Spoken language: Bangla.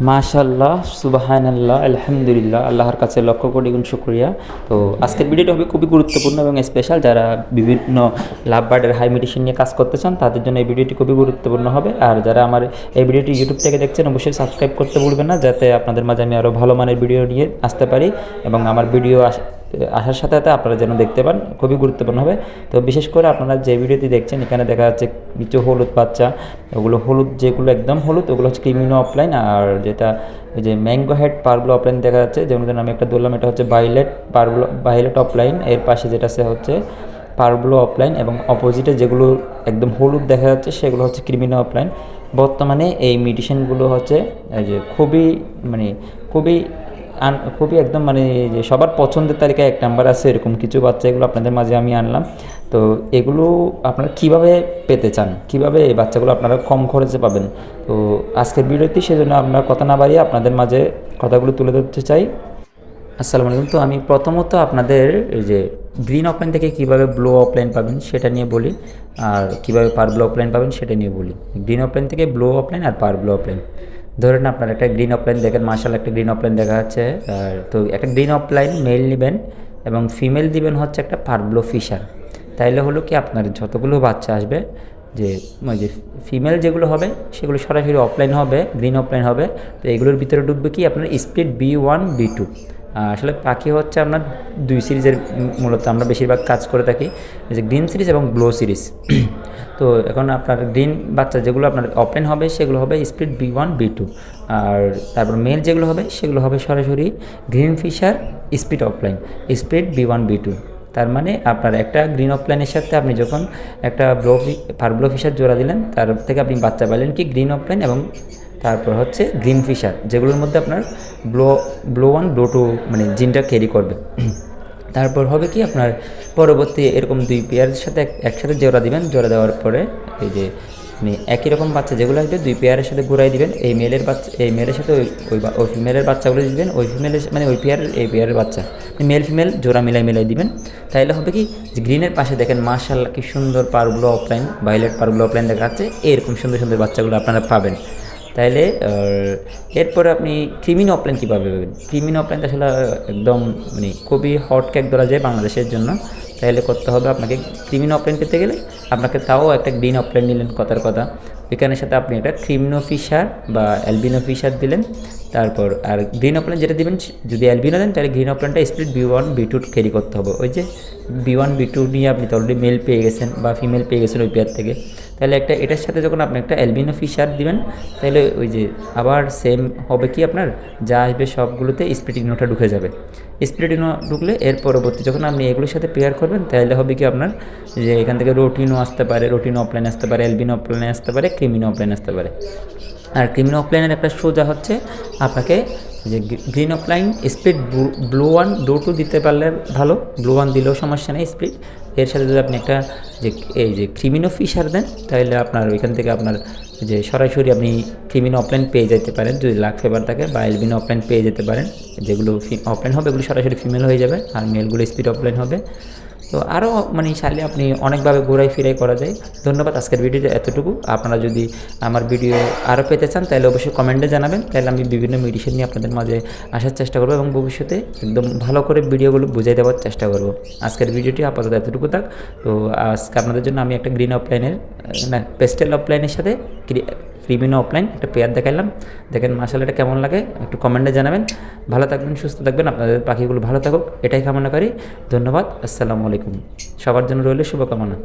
মাশাআল্লাহ, সুবহানাল্লাহ, আলহামদুলিল্লাহ, আল্লাহর কাছে লক্ষ কোটি গুণ শুকরিয়া। তো আজকের ভিডিওটা হবে খুবই গুরুত্বপূর্ণ এবং স্পেশাল। যারা বিভিন্ন লাভ বার্ডের হাই মেডিসিন নিয়ে কাজ করতে চান তাদের জন্য এই ভিডিওটি খুবই গুরুত্বপূর্ণ হবে। আর যারা আমার এই ভিডিওটি ইউটিউব থেকে দেখছেন অবশ্যই সাবস্ক্রাইব করতে ভুলবেন না, যাতে আপনাদের মাঝে আমি আরও ভালো মানের ভিডিও নিয়ে আসতে পারি এবং আমার ভিডিও আসার সাথে সাথে আপনারা যেন দেখতে পান, খুবই গুরুত্বপূর্ণ হবে। তো বিশেষ করে আপনারা যে ভিডিওটি দেখছেন এখানে দেখা যাচ্ছে কিছু হলুদ বাচ্চা, ওগুলো হলুদ, যেগুলো একদম হলুদ ওগুলো হচ্ছে ক্রিমিনো অফলাইন। আর যেটা ওই যে ম্যাঙ্গো হেড পারগুলো অফলাইন দেখা যাচ্ছে, যেমন আমি একটা ধরলাম, এটা হচ্ছে ভায়োলেট অফলাইন। এর পাশে যেটা হচ্ছে পারগুলো অফলাইন এবং অপোজিটে যেগুলো একদম হলুদ দেখা যাচ্ছে সেগুলো হচ্ছে ক্রিমিনো অফলাইন। বর্তমানে এই মেডিসিনগুলো হচ্ছে এই যে খুবই খুবই একদম যে সবার পছন্দের তালিকায় এক নাম্বার আছে এরকম কিছু বাচ্চা, এগুলো আপনাদের মাঝে আমি আনলাম। তো এগুলো আপনারা কিভাবে পেতে চান, কিভাবে এই বাচ্চাগুলো আপনারা কম খরচে পাবেন, তো আজকের ভিডিওতে সেজন্য আপনার কথা না বাড়িয়ে আপনাদের মাঝে কথাগুলো তুলে ধরতে চাই। আসসালামু আলাইকুম। তো আমি প্রথমত আপনাদের এই যে গ্রিন অফলাইন থেকে কিভাবে ব্লু অফলাইন পাবেন সেটা নিয়ে বলি, আর কিভাবে পার ব্লু অফলাইন পাবেন সেটা নিয়ে বলি। গ্রিন অফলাইন থেকে ব্লু অফলাইন আর পার ব্লু অফলাইন। ধরেন আপনার একটা গ্রিন অফলাইন দেখেন, মার্শাল একটা গ্রিন অফলাইন দেখা যাচ্ছে। আর তো একটা গ্রিন অফলাইন মেল নেবেন এবং ফিমেল দিবেন হচ্ছে একটা পার ব্লু ফিশার। তাইলে হলো কি আপনার যতগুলো বাচ্চা আসবে, যে যে ফিমেল যেগুলো হবে সেগুলো সরাসরি অফলাইন হবে, গ্রিন অফলাইন হবে। তো এগুলোর ভিতরে ঢুকবে কি আপনার স্পিড B1 B2। আসলে পাখি হচ্ছে আপনার দুই সিরিজের মূলত আমরা বেশিরভাগ কাজ করে থাকি, যে গ্রিন সিরিজ এবং ব্লু সিরিজ। তো এখন আপনার গ্রিন বাচ্চা যেগুলো আপনার অফলাইন হবে সেগুলো হবে স্পিড B1 B2। আর তারপর মেল যেগুলো হবে সেগুলো হবে সরাসরি green fisher speed offline, speed B1 B2। তার মানে আপনার একটা গ্রিন অফলাইনের সাথে আপনি যখন একটা ব্লো ফিশার জোড়া দিলেন, তার থেকে আপনি বাচ্চা পাইলেন কি গ্রিন অফলাইন এবং তারপর হচ্ছে গ্রিন ফিশার, যেগুলোর মধ্যে আপনার ব্লো 1 ব্লো 2 জিনটা ক্যারি করবে। তারপর হবে কি আপনার পরবর্তী এরকম দুই পেয়ারের সাথে একসাথে জোড়া দিবেন। জোড়া দেওয়ার পরে এই যে একই রকম বাচ্চা যেগুলো আসবে দুই পেয়ারের সাথে ঘুরাই দিবেন। এই মেলের সাথে ওই ফিমেলের বাচ্চাগুলো দিবেন, ওই ফিমেলের ওই পেয়ারের এই পেয়ারের বাচ্চা মেল ফিমেল জোড়া মিলাই দিবেন। তাইলে হবে কি যে গ্রিনের পাশে দেখেন মাশাআল্লাহ কি সুন্দর পারগুলো অফলাইন, ভায়োলেট পারগুলো অফলাইন দেখা যাচ্ছে, এরকম সুন্দর সুন্দর বাচ্চাগুলো আপনারা পাবেন। তাইলে এরপরে আপনি ক্রিমিনো অফলাইন কীভাবে পাবেন? ক্রিমিনো অফলাইন আসলে একদম খুবই হট ক্যাক ধরা যায় বাংলাদেশের জন্য। তাহলে করতে হবে আপনাকে ক্রিমিনো অফলাইন পেতে গেলে আপনাকে তাও একটা গ্রিন অফলাইন নিলেন কথার কথা, এখানের সাথে আপনি একটা ক্রিমিনো ফিশার বা অ্যালবিনো ফিশার দিলেন। তারপর আর গ্রিন অফলাইন যেটা দিবেন, যদি অ্যালবিনো দেন তাহলে green অফলাইনটা split B1 B2 carry করতে হবে। ওই যে B1 B2 নিয়ে আপনি তো অলরেডি মেল পেয়ে গেছেন বা ফিমেল পেয়ে গেছেন ওই পেয়ার থেকে। তাহলে এটার সাথে যখন আপনি একটা অ্যালবিনো ফিশার দিবেন, তাহলে ওই যে আবার সেম হবে কি আপনার যা আসবে সবগুলোতে স্প্লিটিনোটা ঢুকে যাবে। স্প্লিটিনো ঢুকলে এর পরবর্তী যখন আপনি এগুলোর সাথে পেয়ার করবেন, তাহলে হবে কি আপনার যে এখান থেকে রোটিনো আসতে পারে, রোটিনো অফলাইন আসতে পারে, অ্যালবিনো অফলাইন আসতে পারে, ক্রিমিনো অফলাইন আসতে পারে। আর ক্রিমিনো অফলাইনের একটা সোজা হচ্ছে আপনাকে যে green offline speed blue 1 blue 2 দিতে পারলে ভালো, ব্লু 1 দিলেও সমস্যা নেই স্পিড। এর সাথে যদি আপনি একটা এই যে ক্রিমিনো ফিশার দেন, তাহলে আপনার ওইখান থেকে আপনার যে সরাসরি আপনি ক্রিমিনো অফলাইন পেয়ে যেতে পারেন যদি লাক ফেভার থাকে, বা অ্যালবিনো অফলাইন পেয়ে যেতে পারেন। যেগুলো অফলাইন হবে এগুলো সরাসরি ফিমেল হয়ে যাবে, আর মেলগুলো স্পিড অফলাইন হবে। তো আরও চাইলে আপনি অনেকভাবে ঘোরাই ফিরাই করা যায়। ধন্যবাদ। আজকের ভিডিওতে এতটুকু। আপনারা যদি আমার ভিডিও আরও পেতে চান তাহলে অবশ্যই কমেন্টে জানাবেন, তাহলে আমি বিভিন্ন মেডিসিন নিয়ে আপনাদের মাঝে আসার চেষ্টা করবো এবং ভবিষ্যতে একদম ভালো করে ভিডিওগুলো বুঝিয়ে দেওয়ার চেষ্টা করব। আজকের ভিডিওটি আপাতত এতটুকু থাক। তো আজকে আপনাদের জন্য আমি একটা গ্রিন অফলাইনের পেস্টেল অফলাইনের সাথে ক্রিমিনো অফলাইন একটা পেয়ার দেখাইলাম। দেখেন মাশাআল্লাহ এটা কেমন লাগে একটু কমেন্টে জানাবেন। ভালো থাকবেন, সুস্থ থাকবেন, আপনাদের পাখিগুলো ভালো থাকুক এটাই কামনা করি। ধন্যবাদ। আসসালামু আলাইকুম। সবার জন্য রইল শুভকামনা।